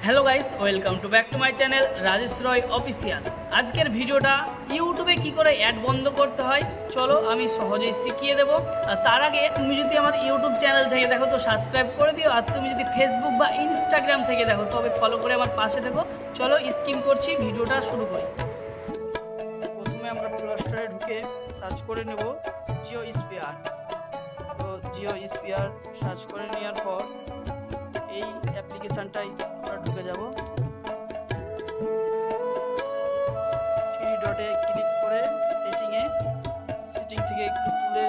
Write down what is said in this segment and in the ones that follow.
Hello guys, welcome to back to my channel Rajesh Roy official. আজকের ভিডিওটা ইউটিউবে কি করে অ্যাড বন্ধ করতে হয় চলো আমি সহজেই শিখিয়ে দেবো। আর তার আগে তুমি যদি আমার ইউটিউব চ্যানেল থেকে দেখো তো সাবস্ক্রাইব করে দিও, আর তুমি যদি ফেসবুক বা ইনস্টাগ্রাম থেকে দেখো তবে ফলো করে আমার পাশে থেকো। চলো স্কিম করছি, ভিডিওটা শুরু করি। প্রথমে আমরা প্লে স্টোরে ঢুকে সার্চ করে নেব জিও স্পিয়ার। তো জিও স্পিয়ার সার্চ করে নেওয়ার পর এই অ্যাপ্লিকেশানটাই আমরা ঢুকে যাব। থ্রি ডটে ক্লিক করে সেটিং থেকে একটু তুলে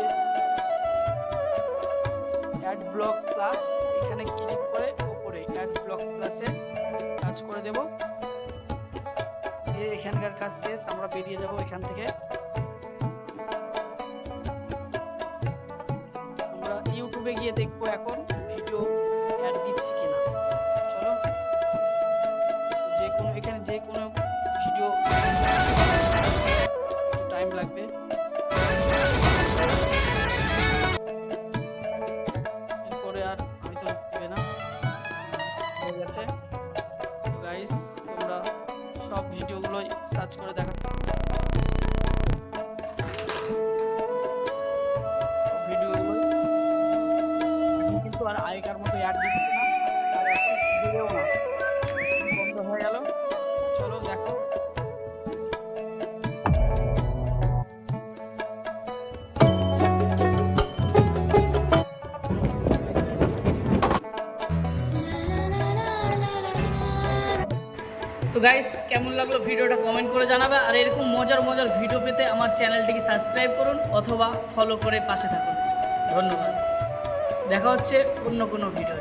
অ্যাড ব্লক প্লাস এখানে ক্লিক করে ওপরে অ্যাড ব্লক প্লাসে কাজ করে দেব। দিয়ে এখানকার কাজ শেষ, আমরা বেরিয়ে যাব এখান থেকে। আমরা ইউটিউবে গিয়ে দেখবো এখন ভিডিও অ্যাড দিচ্ছি কিনা। চলো, এখানে যে কোনো ভিডিও একটু টাইম লাগবে। এরপরে আর হয়তো দেবে না, হয়ে গেছে। তো গাইস, তোমরা সব ভিডিওগুলোই সার্চ করে দেখো, সব ভিডিওগুলো কিন্তু আর আগেকার মতো অ্যাড দিচ্ছে না, আর এখন দিবেও না, বন্ধ হয়ে গেল। চলো দেখো। তো গাইস, কেমন লাগলো ভিডিওটা কমেন্ট করে জানাবে, আর এরকম মজার মজার ভিডিও পেতে আমার চ্যানেলটিকে সাবস্ক্রাইব করুন অথবা ফলো করে পাশে থাকুন। ধন্যবাদ, দেখা হচ্ছে অন্য কোনো ভিডিও।